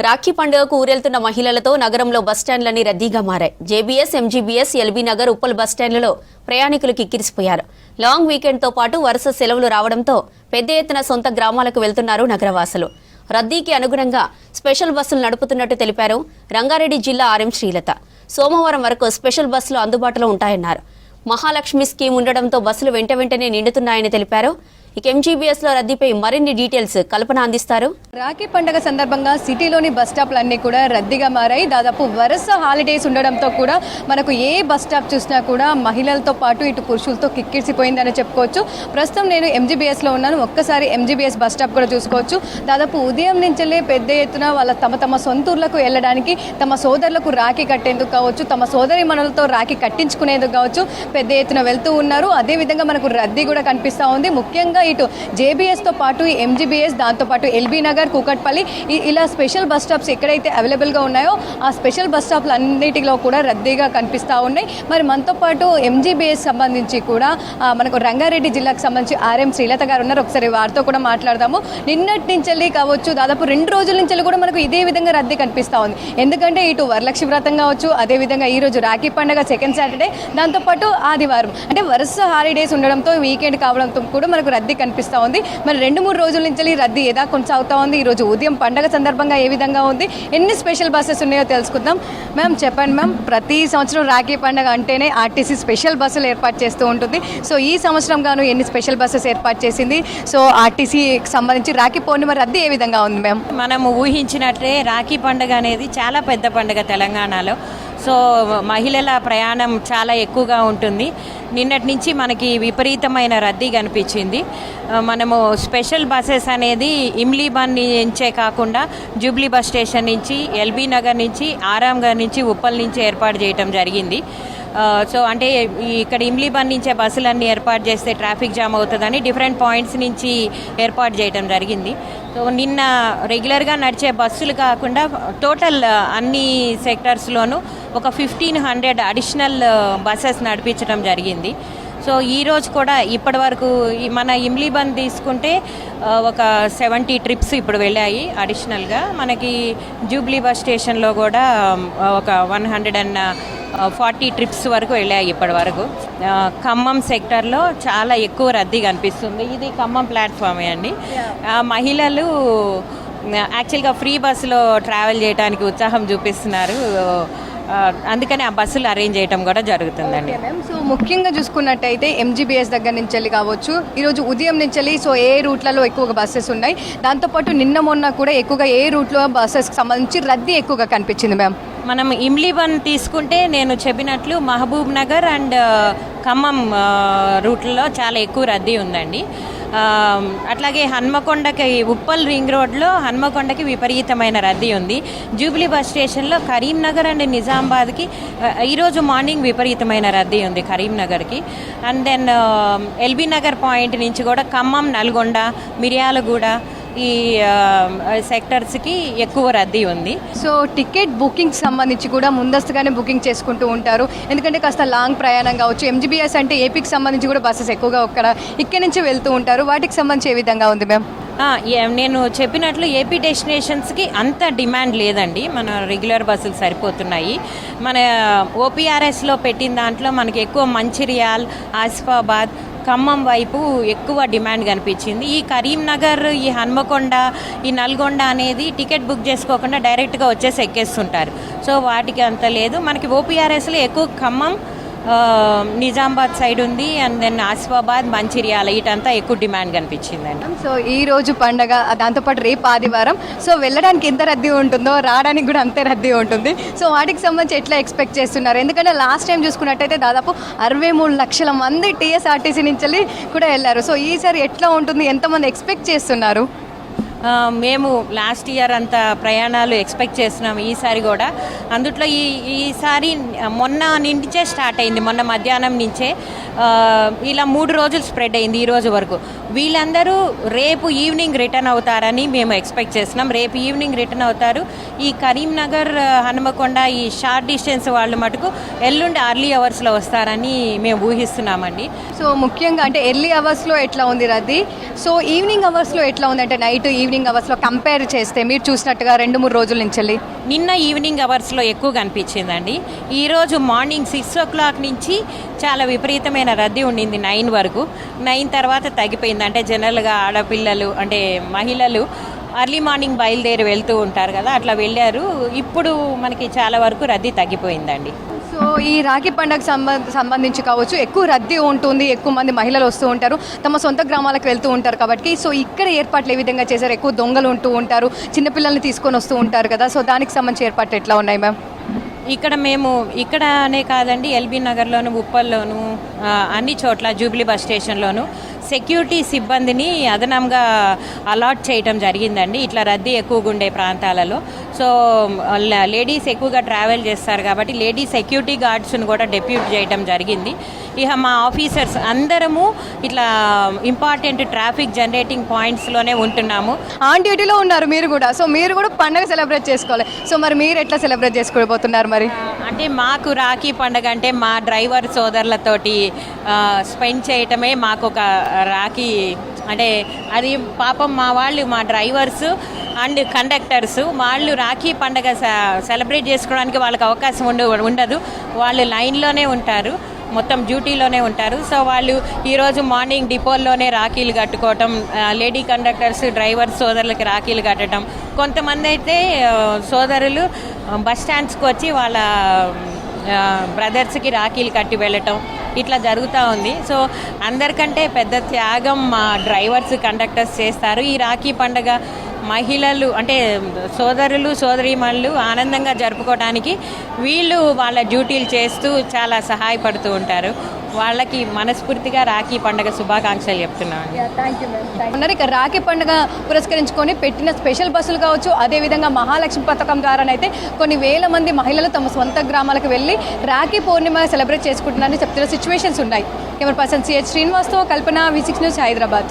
రాఖీ పండుగకు ఊరెళ్తున్న మహిళలతో నగరంలో బస్టాండ్లన్నీ రద్దీగా మారాయి. జేబీఎస్, ఎంజీబీఎస్, ఎల్బీ నగర్, ఉప్పల్ బస్టాండ్లలో ప్రయాణికులు కిక్కిరిసిపోయారు. లాంగ్ వీకెండ్తో పాటు వరుస సెలవులు రావడంతో పెద్ద ఎత్తున సొంత గ్రామాలకు వెళ్తున్నారు నగరవాసులు. రద్దీకి అనుగుణంగా స్పెషల్ బస్సులు నడుపుతున్నట్టు తెలిపారు రంగారెడ్డి జిల్లా ఆర్ఎం శ్రీలత. సోమవారం వరకు స్పెషల్ బస్సులు అందుబాటులో ఉంటాయన్నారు. మహాలక్ష్మి స్కీమ్ ఉండడంతో బస్సులు వెంటనే నిండుతున్నాయని తెలిపారు. ఇక ఎంజీబీఎస్ లో రద్దీపై మరిన్ని డీటెయిల్స్ కల్పన అందిస్తారు. రాఖీ పండుగ సందర్భంగా సిటీలోని బస్ స్టాప్లన్నీ కూడా రద్దీగా మారాయి. దాదాపు వరుస హాలిడేస్ ఉండడంతో కూడా మనకు ఏ బస్ స్టాప్ చూసినా కూడా మహిళలతో పాటు ఇటు పురుషులతో కిక్కిరిసిపోయిందని చెప్పుకోవచ్చు. ప్రస్తుతం నేను ఎంజీబీఎస్లో ఉన్నాను. ఒక్కసారి ఎంజీబీఎస్ బస్ స్టాప్ కూడా చూసుకోవచ్చు. దాదాపు ఉదయం నుంచెల్లే పెద్ద ఎత్తున వాళ్ళ తమ సొంతూర్లకు వెళ్ళడానికి, తమ సోదరులకు రాఖీ కట్టేందుకు కావచ్చు, తమ సోదరి మనలతో రాఖీ కట్టించుకునేందుకు కావచ్చు పెద్ద ఎత్తున వెళ్తూ ఉన్నారు. అదేవిధంగా మనకు రద్దీ కూడా కనిపిస్తూ ఉంది. ముఖ్యంగా ఇటు జేబీఎస్తో పాటు ఎంజీబీఎస్, దాంతోపాటు ఎల్బీ నగర్, కూకట్పల్లి ఇలా స్పెషల్ బస్ స్టాప్స్ ఎక్కడైతే అవైలబుల్గా ఉన్నాయో ఆ స్పెషల్ బస్ స్టాప్లు అన్నిటిలో కూడా రద్దీగా కనిపిస్తూ ఉన్నాయి. మరి మనతో పాటు ఎంజీబీఎస్ సంబంధించి కూడా మనకు రంగారెడ్డి జిల్లాకు సంబంధించి ఆర్ఎం శ్రీలత గారు ఉన్నారు. ఒకసారి వారితో కూడా మాట్లాడదాము. నిన్నటి నుంచి కావచ్చు, దాదాపు 2 రోజుల నుంచి కూడా మనకు ఇదే విధంగా రద్దీ కనిపిస్తూ ఉంది. ఎందుకంటే ఇటు వరలక్ష్మి వ్రతం కావచ్చు, అదేవిధంగా ఈరోజు రాఖీ పండుగ సెకండ్ సాటర్డే, దాంతోపాటు ఆదివారం, అంటే వరుస హాలిడేస్ ఉండడంతో వీకెండ్ కావడంతో కూడా మనకు రద్దీ కనిపిస్తూ ఉంది. మరి 2-3 రోజుల నుంచి రద్దీ ఏదా కొనసాగుతూ ఉంది. ఈరోజు ఉదయం పండుగ సందర్భంగా ఏ విధంగా ఉంది, ఎన్ని స్పెషల్ బస్సెస్ ఉన్నాయో తెలుసుకుందాం. మ్యామ్ చెప్పండి మ్యామ్, ప్రతి సంవత్సరం రాఖీ పండుగ అంటేనే ఆర్టీసీ స్పెషల్ బస్సులు ఏర్పాటు చేస్తూ ఉంటుంది. సో ఈ సంవత్సరం గాను ఎన్ని స్పెషల్ బస్సెస్ ఏర్పాటు చేసింది? సో ఆర్టీసీకి సంబంధించి రాఖీ పౌర్ణిమ రద్దీ ఏ విధంగా ఉంది మ్యామ్? మనము ఊహించినట్లే రాఖీ పండుగ అనేది చాలా పెద్ద పండుగ తెలంగాణలో. సో మహిళల ప్రయాణం చాలా ఎక్కువగా ఉంటుంది. నిన్నటి నుంచి మనకి విపరీతమైన రద్దీ కనిపించింది. మనము స్పెషల్ బస్సెస్ అనేది ఇమ్లీబన్ నుంచే కాకుండా జూబ్లీ బస్ స్టేషన్ నుంచి, ఎల్బీ నగర్ నుంచి, ఆరాంఘర్ నుంచి, ఉప్పల్ నుంచి ఏర్పాటు చేయటం జరిగింది. సో అంటే ఇక్కడ ఇమ్లీబన్ నుంచే బస్సులన్నీ ఏర్పాటు చేస్తే ట్రాఫిక్ జామ్ అవుతుందని డిఫరెంట్ పాయింట్స్ నుంచి ఏర్పాటు చేయడం జరిగింది. సో నిన్న రెగ్యులర్గా నడిచే బస్సులు కాకుండా టోటల్ అన్ని సెక్టర్స్లోనూ ఒక 1500 అడిషనల్ బస్సెస్ నడిపించడం జరిగింది. సో ఈరోజు కూడా ఇప్పటి వరకు మన ఇమ్లీబన్ తీసుకుంటే ఒక 70 ట్రిప్స్ ఇప్పుడు వెళ్ళాయి అడిషనల్గా. మనకి జూబ్లీ బస్ స్టేషన్లో కూడా ఒక 140 ట్రిప్స్ వరకు వెళ్ళాయి ఇప్పటి వరకు. ఖమ్మం సెక్టర్లో చాలా ఎక్కువ రద్దీ కనిపిస్తుంది. ఇది ఖమ్మం ప్లాట్ఫామే అండి. మహిళలు యాక్చువల్గా ఫ్రీ బస్సులో ట్రావెల్ చేయడానికి ఉత్సాహం చూపిస్తున్నారు. అందుకని ఆ బస్సులు అరేంజ్ చేయడం కూడా జరుగుతుందండి. సో ముఖ్యంగా చూసుకున్నట్టయితే ఎంజీబీఎస్ దగ్గర నుంచి కావచ్చు, ఈరోజు ఉదయం నుంచి సో ఏ రూట్లలో ఎక్కువగా బస్సెస్ ఉన్నాయి, దాంతోపాటు నిన్న మొన్న కూడా ఎక్కువగా ఏ రూట్లో బస్సెస్కి సంబంధించి రద్దీ ఎక్కువగా కనిపించింది మ్యామ్? మనం ఇమ్లీబన్ తీసుకుంటే నేను చెప్పినట్లు మహబూబ్ నగర్ అండ్ ఖమ్మం రూట్లలో చాలా ఎక్కువ రద్దీ ఉందండి. అట్లాగే హన్మకొండకి, ఉప్పల్ రింగ్ రోడ్లో హన్మకొండకి విపరీతమైన రద్దీ ఉంది. జూబ్లీ బస్ స్టేషన్లో కరీంనగర్ అండ్ నిజామాబాద్కి ఈరోజు మార్నింగ్ విపరీతమైన రద్దీ ఉంది కరీంనగర్కి. And then LB Nagar point నుంచి కూడా ఖమ్మం, నల్గొండ, మిర్యాలగూడ ఈ సెక్టర్స్కి ఎక్కువ రద్దీ ఉంది. సో టికెట్ బుకింగ్ సంబంధించి కూడా ముందస్తుగానే బుకింగ్ చేసుకుంటూ ఉంటారు. ఎందుకంటే కాస్త లాంగ్ ప్రయాణం కావచ్చు. ఎంజీబీఎస్ అంటే ఏపీకి సంబంధించి కూడా బస్సెస్ ఎక్కువగా ఇక్కడి నుంచి వెళ్తూ ఉంటారు. వాటికి సంబంధించి ఏ విధంగా ఉంది మ్యామ్? నేను చెప్పినట్లు ఏపీ డెస్టినేషన్స్కి అంత డిమాండ్ లేదండి. మన రెగ్యులర్ బస్సులు సరిపోతున్నాయి. మన ఓపీఆర్ఎస్లో పెట్టిన దాంట్లో మనకి ఎక్కువ మంచిర్యాల్, ఆసిఫాబాద్, ఖమ్మం వైపు ఎక్కువ డిమాండ్ కనిపించింది. ఈ కరీంనగర్, ఈ హన్మకొండ, ఈ నల్గొండ అనేది టికెట్ బుక్ చేసుకోకుండా డైరెక్ట్గా వచ్చేసి ఎక్కేస్తుంటారు. సో వాటికి అంత లేదు. మనకి ఓపీఆర్ఎస్లో ఎక్కువ ఖమ్మం, నిజామాబాద్ సైడ్ ఉంది. అండ్ దెన్ ఆసిఫాబాద్, మంచిర్యాల ఇటంతా ఎక్కువ డిమాండ్ కనిపించిందండి. సో ఈ రోజు పండగ, దాంతోపాటు రేపు ఆదివారం. సో వెళ్ళడానికి ఎంత రద్దీ ఉంటుందో రావడానికి కూడా అంతే రద్దీ ఉంటుంది. సో వాటికి సంబంధించి ఎట్లా ఎక్స్పెక్ట్ చేస్తున్నారు? ఎందుకంటే లాస్ట్ టైం చూసుకున్నట్టయితే దాదాపు 63 లక్షల మంది టీఎస్ఆర్టీసీ నుంచి కూడా వెళ్ళారు. సో ఈసారి ఎట్లా ఉంటుంది? ఎంతమంది ఎక్స్పెక్ట్ చేస్తున్నారు? మేము లాస్ట్ ఇయర్ అంత ప్రయాణాలు ఎక్స్పెక్ట్ చేస్తున్నాము, ఈసారి కూడా. అందుట్లో ఈసారి మొన్న నుంచే స్టార్ట్ అయింది, మొన్న మధ్యాహ్నం నుంచే. ఇలా 3 రోజులు స్ప్రెడ్ అయింది ఈ రోజు వరకు. వీళ్ళందరూ రేపు ఈవినింగ్ రిటర్న్ అవుతారని మేము ఎక్స్పెక్ట్ చేస్తున్నాం. రేపు ఈవినింగ్ రిటర్న్ అవుతారు. ఈ కరీంనగర్, హనుమకొండ ఈ షార్ట్ డిస్టెన్స్ వాళ్ళు మటుకు ఎల్లుండి అర్లీ అవర్స్లో వస్తారని మేము ఊహిస్తున్నామండి. సో ముఖ్యంగా అంటే ఎర్లీ అవర్స్లో ఎట్లా ఉంది రద్దీ? సో ఈవినింగ్ అవర్స్లో ఎట్లా ఉంది? అంటే నైట్ ఈవినింగ్ ఈవినింగ్ అవర్స్లో కంపేర్ చేస్తే మీరు చూసినట్టుగా 2-3 రోజుల నుంచి వెళ్ళి నిన్న ఈవినింగ్ అవర్స్లో ఎక్కువ కనిపించిందండి. ఈరోజు మార్నింగ్ 6 o'clock నుంచి చాలా విపరీతమైన రద్దీ ఉండింది 9 వరకు. 9 తర్వాత తగ్గిపోయింది. అంటే జనరల్గా ఆడపిల్లలు అంటే మహిళలు అర్లీ మార్నింగ్ బయలుదేరి వెళ్తూ ఉంటారు కదా, అట్లా వెళ్ళారు. ఇప్పుడు మనకి చాలా వరకు రద్దీ తగ్గిపోయిందండి. సో ఈ రాఖీ పండుగ సంబంధించి కావచ్చు ఎక్కువ రద్దీ ఉంటుంది, ఎక్కువ మంది మహిళలు వస్తూ ఉంటారు, తమ సొంత గ్రామాలకు వెళ్తూ ఉంటారు కాబట్టి సో ఇక్కడ ఏర్పాట్లు ఏ విధంగా చేశారు? ఎక్కువ దొంగలు ఉంటూ ఉంటారు, చిన్నపిల్లల్ని తీసుకొని వస్తూ ఉంటారు కదా, సో దానికి సంబంధించి ఏర్పాట్లు ఎట్లా ఉన్నాయి మ్యామ్? ఇక్కడనే కాదండి, ఎల్బీ నగర్లోను, ఉప్పల్లోను, అన్ని చోట్ల జూబ్లీ బస్ స్టేషన్లోను సెక్యూరిటీ సిబ్బందిని అదనంగా అలాట్ చేయటం జరిగిందండి ఇట్లా రద్దీ ఎక్కువగా ఉండే ప్రాంతాలలో. సో లేడీస్ ఎక్కువగా ట్రావెల్ చేస్తారు కాబట్టి లేడీ సెక్యూరిటీ గార్డ్స్ను కూడా డెప్యూట్ చేయడం జరిగింది. ఇక మా ఆఫీసర్స్ అందరము ఇట్లా ఇంపార్టెంట్ ట్రాఫిక్ జనరేటింగ్ పాయింట్స్లోనే ఉంటున్నాము. ఆన్ డ్యూటీలో ఉన్నారు మీరు కూడా, సో మీరు కూడా పండుగ సెలబ్రేట్ చేసుకోవాలి. సో మరి మీరు ఎట్లా సెలబ్రేట్ చేసుకోబోతున్నారు? మరి అంటే మాకు రాఖీ పండుగ అంటే మా డ్రైవర్ సోదరులతోటి స్పెండ్ చేయటమే మాకు ఒక రాఖీ. అంటే అది పాపం మా డ్రైవర్స్ అండ్ కండక్టర్స్ వాళ్ళు రాఖీ పండుగ సెలబ్రేట్ చేసుకోవడానికి వాళ్ళకి అవకాశం ఉండదు. వాళ్ళు లైన్లోనే ఉంటారు, మొత్తం డ్యూటీలోనే ఉంటారు. సో వాళ్ళు ఈరోజు మార్నింగ్ డిపోల్లోనే రాఖీలు కట్టుకోవటం, లేడీ కండక్టర్స్ డ్రైవర్స్ సోదరులకి రాఖీలు కట్టడం, కొంతమంది అయితే సోదరులు బస్ స్టాండ్స్కి వచ్చి వాళ్ళ బ్రదర్స్కి రాఖీలు కట్టి వెళ్ళటం ఇట్లా జరుగుతూ ఉంది. సో అందరికంటే పెద్ద త్యాగం మా డ్రైవర్స్ కండక్టర్స్ చేస్తారు. ఈ రాఖీ పండుగ మహిళలు అంటే సోదరులు సోదరీమణులు ఆనందంగా జరుపుకోవడానికి వీళ్ళు వాళ్ళ డ్యూటీలు చేస్తూ చాలా సహాయపడుతూ ఉంటారు. వాళ్ళకి మనస్ఫూర్తిగా రాఖీ పండుగ శుభాకాంక్షలు చెప్తున్నాను. ఇక రాఖీ పండుగ పురస్కరించుకొని పెట్టిన స్పెషల్ బస్సులు కావచ్చు, అదేవిధంగా మహాలక్ష్మి పథకం ద్వారానైతే కొన్ని వేల మంది మహిళలు తమ సొంత గ్రామాలకు వెళ్ళి రాఖీ పౌర్ణిమ సెలబ్రేట్ చేసుకుంటున్నారని చెప్తున్న సిచ్యువేషన్స్ ఉన్నాయి. కెమెరా పర్సన్ సిహెచ్ శ్రీనివాస్తో కల్పన, V6 న్యూస్, హైదరాబాద్.